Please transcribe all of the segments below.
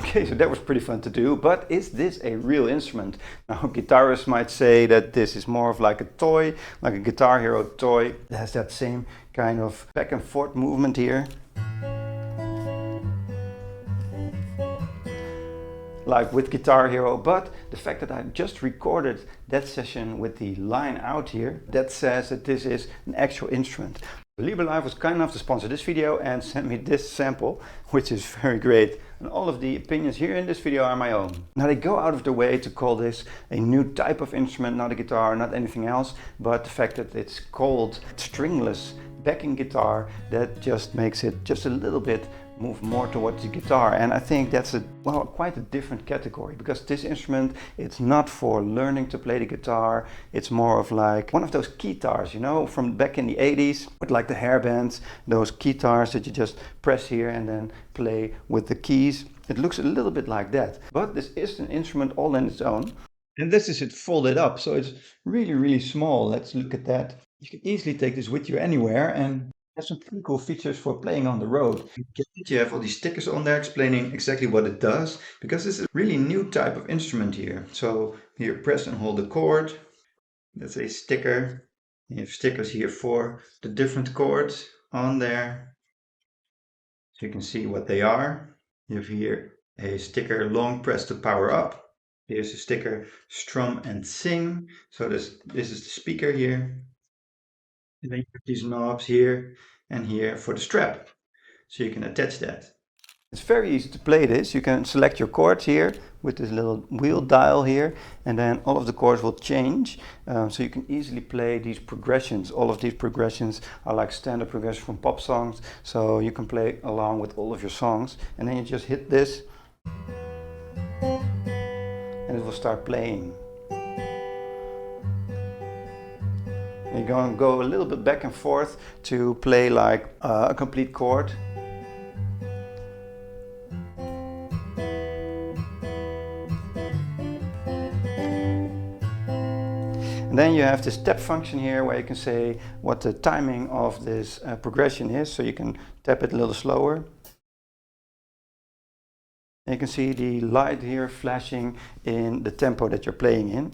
Okay, so that was pretty fun to do, but is this a real instrument? Now, guitarists might say that this is more of like a toy, like a Guitar Hero toy. It has that same kind of back and forth movement here, like with Guitar Hero, but the fact that I just recorded that session with the line out here, that says that this is an actual instrument. LiberLive was kind enough to sponsor this video and sent me this sample, which is very great. And all of the opinions here in this video are my own. Now they go out of their way to call this a new type of instrument, not a guitar, not anything else, but the fact that it's called stringless backing guitar, that just makes it just a little bit move more towards the guitar. And I think that's quite a different category, because this instrument, it's not for learning to play the guitar. It's more of like one of those guitars, you know, from back in the 80s with like the hairbands, those guitars that you just press here and then play with the keys. It looks a little bit like that, but this is an instrument all on its own. And this is it folded up, so it's really, really small. Let's look at that. You can easily take this with you anywhere, and has some pretty cool features for playing on the road. You have all these stickers on there explaining exactly what it does, because this is a really new type of instrument here. So here, press and hold the chord. That's a sticker. You have stickers here for the different chords on there, so you can see what they are. You have here a sticker, long press to power up. Here's a sticker, strum and sing. So this is the speaker here. And then you have these knobs here and here for the strap, so you can attach that. It's very easy to play this. You can select your chords here with this little wheel dial here, and then all of the chords will change. So you can easily play these progressions. All of these progressions are like standard progressions from pop songs, so you can play along with all of your songs. And then you just hit this, and it will start playing. You're going to go a little bit back and forth to play like a complete chord. And then you have this step function here where you can say what the timing of this progression is, so you can tap it a little slower. And you can see the light here flashing in the tempo that you're playing in.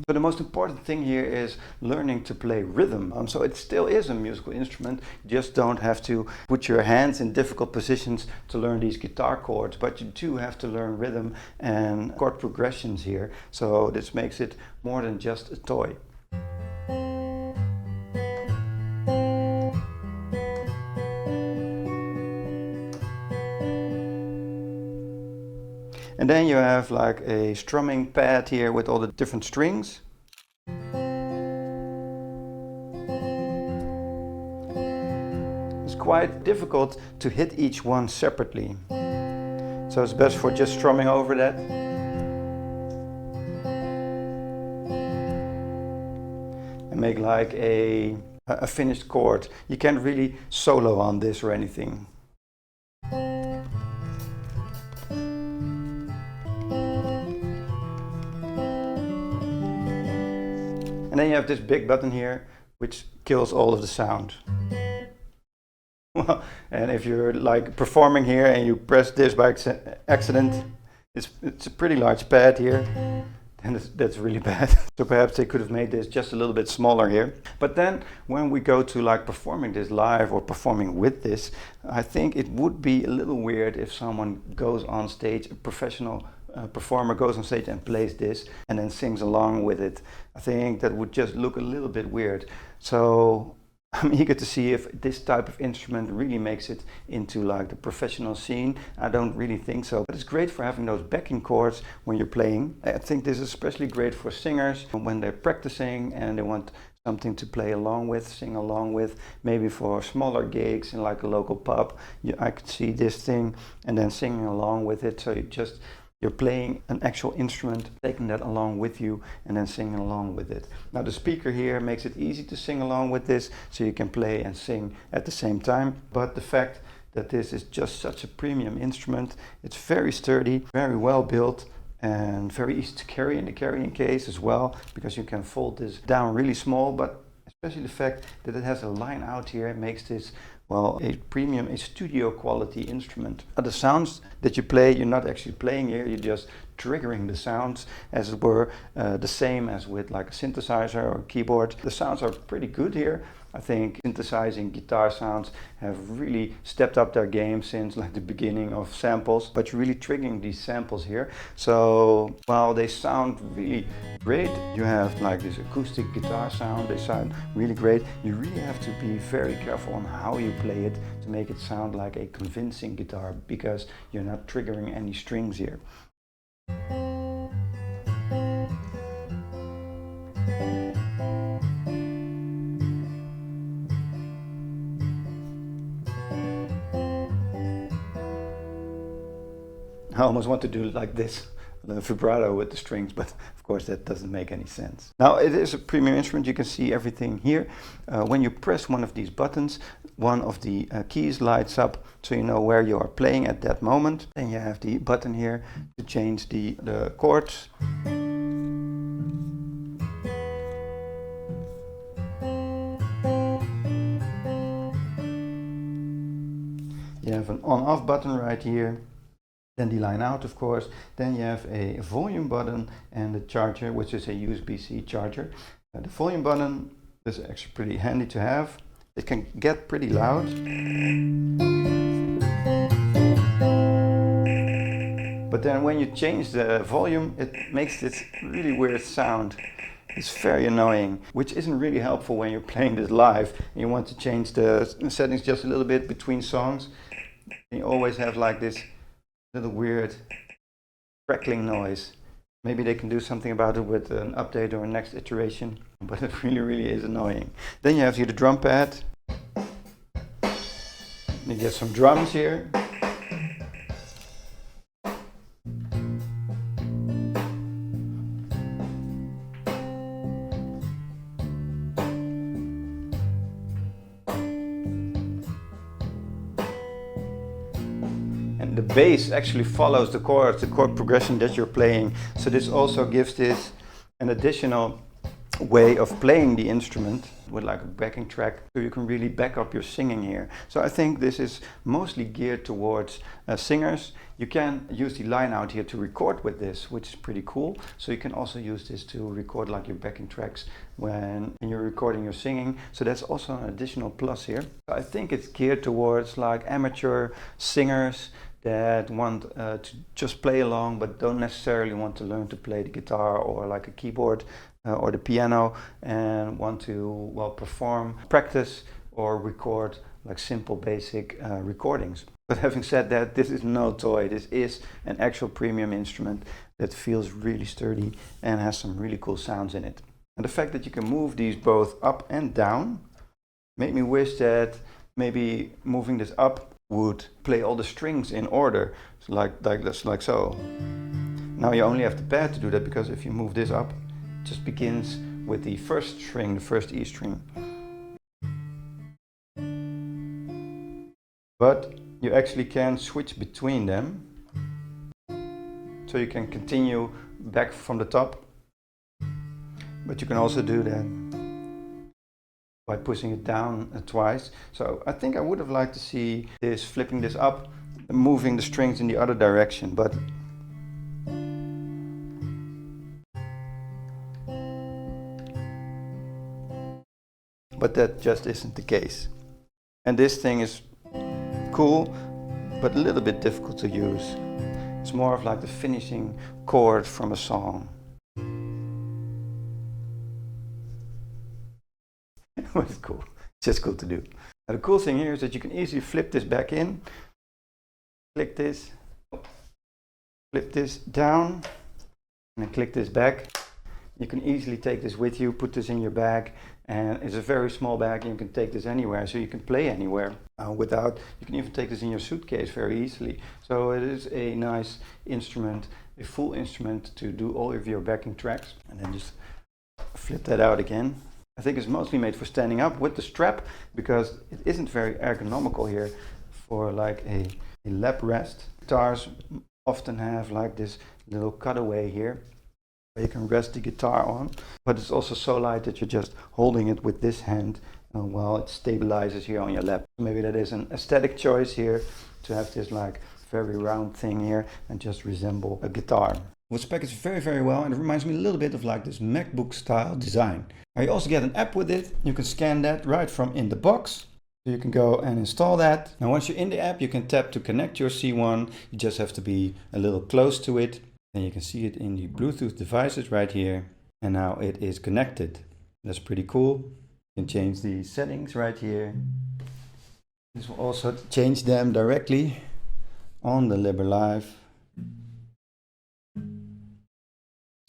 So the most important thing here is learning to play rhythm. So it still is a musical instrument. You just don't have to put your hands in difficult positions to learn these guitar chords, but you do have to learn rhythm and chord progressions here. So this makes it more than just a toy. And then you have like a strumming pad here with all the different strings. It's quite difficult to hit each one separately, so it's best for just strumming over that. And make like a finished chord. You can't really solo on this or anything. And then you have this big button here, which kills all of the sound. And if you're like performing here and you press this by accident, it's a pretty large pad here, and that's really bad. So perhaps they could have made this just a little bit smaller here. But then when we go to like performing this live or performing with this, I think it would be a little weird if someone goes on stage, a professional performer goes on stage and plays this and then sings along with it. I think that would just look a little bit weird. So I'm eager to see if this type of instrument really makes it into like the professional scene. I don't really think so, but it's great for having those backing chords when you're playing. I think this is especially great for singers when they're practicing and they want something to play along with, sing along with, maybe for smaller gigs in like a local pub. I could see this thing and then singing along with it. So you're playing an actual instrument, taking that along with you and then singing along with it. Now the speaker here makes it easy to sing along with this, so you can play and sing at the same time. But the fact that this is just such a premium instrument, it's very sturdy, very well built, and very easy to carry in the carrying case as well, because you can fold this down really small. But especially the fact that it has a line out here makes this, well, a premium, a studio quality instrument. The sounds that you play, you're not actually playing here, you're just triggering the sounds, as it were, the same as with like a synthesizer or a keyboard. The sounds are pretty good here. I think synthesizing guitar sounds have really stepped up their game since like the beginning of samples, but you're really triggering these samples here. So while they sound really great, you have like this acoustic guitar sound, they sound really great. You really have to be very careful on how you play it to make it sound like a convincing guitar, because you're not triggering any strings here. I almost want to do like this, the vibrato with the strings, but of course that doesn't make any sense. Now it is a premium instrument, you can see everything here. When you press one of these buttons, one of the keys lights up, so you know where you are playing at that moment. Then you have the button here to change the chords. You have an on-off button right here. Then the line out, of course. Then you have a volume button and the charger, which is a USB-C charger. The volume button is actually pretty handy to have. It can get pretty loud. But then when you change the volume, it makes this really weird sound. It's very annoying, which isn't really helpful when you're playing this live and you want to change the settings just a little bit between songs. And you always have like this little weird crackling noise. Maybe they can do something about it with an update or a next iteration, but it really is annoying. Then you have here the drum pad. You get some drums here. The bass actually follows the chord progression that you're playing. So this also gives this an additional way of playing the instrument with like a backing track, so you can really back up your singing here. So I think this is mostly geared towards singers. You can use the line out here to record with this, which is pretty cool. So you can also use this to record like your backing tracks when you're recording your singing. So that's also an additional plus here. I think it's geared towards like amateur singers that want to just play along but don't necessarily want to learn to play the guitar or like a keyboard or the piano, and want to, well, perform, practice or record like simple basic recordings. But having said that, this is no toy. This is an actual premium instrument that feels really sturdy and has some really cool sounds in it. And the fact that you can move these both up and down made me wish that maybe moving this up would play all the strings in order, so like so. Now you only have the pad to do that, because if you move this up, it just begins with the first string, the first E string. But you actually can switch between them, so you can continue back from the top, but you can also do that by pushing it down twice. So I think I would have liked to see this, flipping this up, moving the strings in the other direction, but that just isn't the case. And this thing is cool, but a little bit difficult to use. It's more of like the finishing chord from a song. But it's cool. It's just cool to do. Now, the cool thing here is that you can easily flip this back in, click this, flip this down, and then click this back. You can easily take this with you, put this in your bag, and it's a very small bag and you can take this anywhere, so you can play anywhere you can even take this in your suitcase very easily. So it is a nice instrument, a full instrument to do all of your backing tracks. And then just flip that out again. I think it's mostly made for standing up with the strap, because it isn't very ergonomical here for like a lap rest. Guitars often have like this little cutaway here where you can rest the guitar on, but it's also so light that you're just holding it with this hand while it stabilizes here on your lap. Maybe that is an aesthetic choice here to have this like very round thing here and just resemble a guitar. It was packaged very well, and it reminds me a little bit of like this MacBook style design. Now you also get an app with it. You can scan that right from in the box. So you can go and install that. Now once you're in the app, you can tap to connect your C1. You just have to be a little close to it. Then you can see it in the Bluetooth devices right here. And now it is connected. That's pretty cool. You can change the settings right here. This will also change them directly on the LiberLive.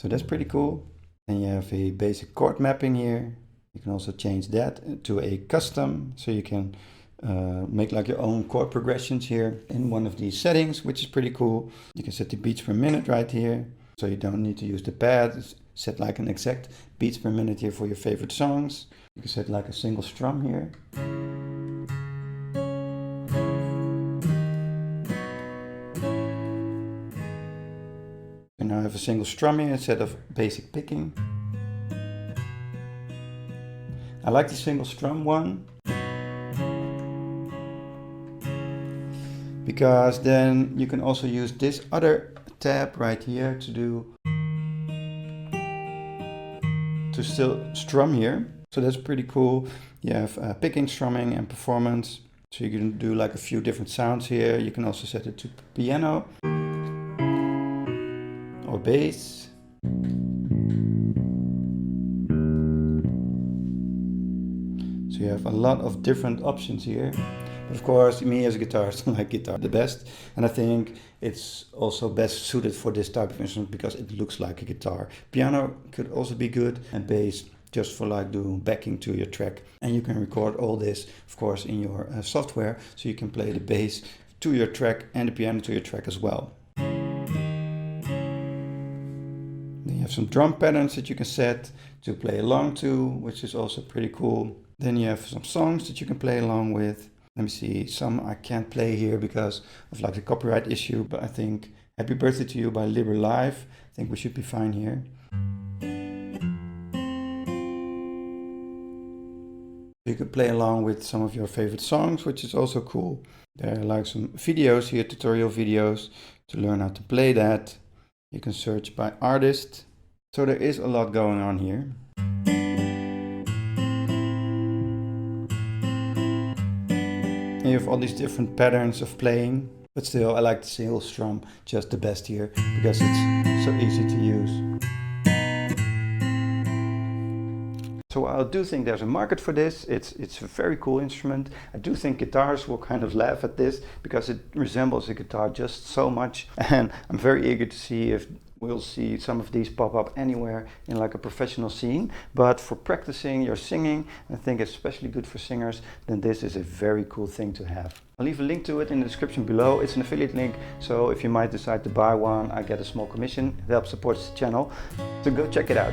So that's pretty cool. And you have a basic chord mapping here. You can also change that to a custom, so you can make like your own chord progressions here in one of these settings, which is pretty cool. You can set the beats per minute right here, so you don't need to use the pad. Set like an exact beats per minute here for your favorite songs. You can set like a single strum here. And now I have a single strum here instead of basic picking. I like the single strum one because then you can also use this other tab right here to still strum here. So that's pretty cool. You have picking, strumming and performance. So you can do like a few different sounds here. You can also set it to piano or bass. So you have a lot of different options here. But of course, me as a guitarist, I like guitar the best. And I think it's also best suited for this type of instrument because it looks like a guitar. Piano could also be good, and bass just for like doing backing to your track. And you can record all this, of course, in your software. So you can play the bass to your track and the piano to your track as well. Then you have some drum patterns that you can set to play along to, which is also pretty cool. Then you have some songs that you can play along with. Let me see, some I can't play here because of like the copyright issue, but I think Happy Birthday to You by LiberLive, I think we should be fine here. You could play along with some of your favorite songs, which is also cool. There are like some videos here, tutorial videos to learn how to play that. You can search by artist. So there is a lot going on here. And you have all these different patterns of playing, but still I like the single strum just the best here because it's so easy to use. So I do think there's a market for this. It's a very cool instrument. I do think guitars will kind of laugh at this because it resembles a guitar just so much. And I'm very eager to see if we'll see some of these pop up anywhere in like a professional scene. But for practicing your singing, I think it's especially good for singers, then this is a very cool thing to have. I'll leave a link to it in the description below. It's an affiliate link, so if you might decide to buy one, I get a small commission. It helps support the channel. So go check it out.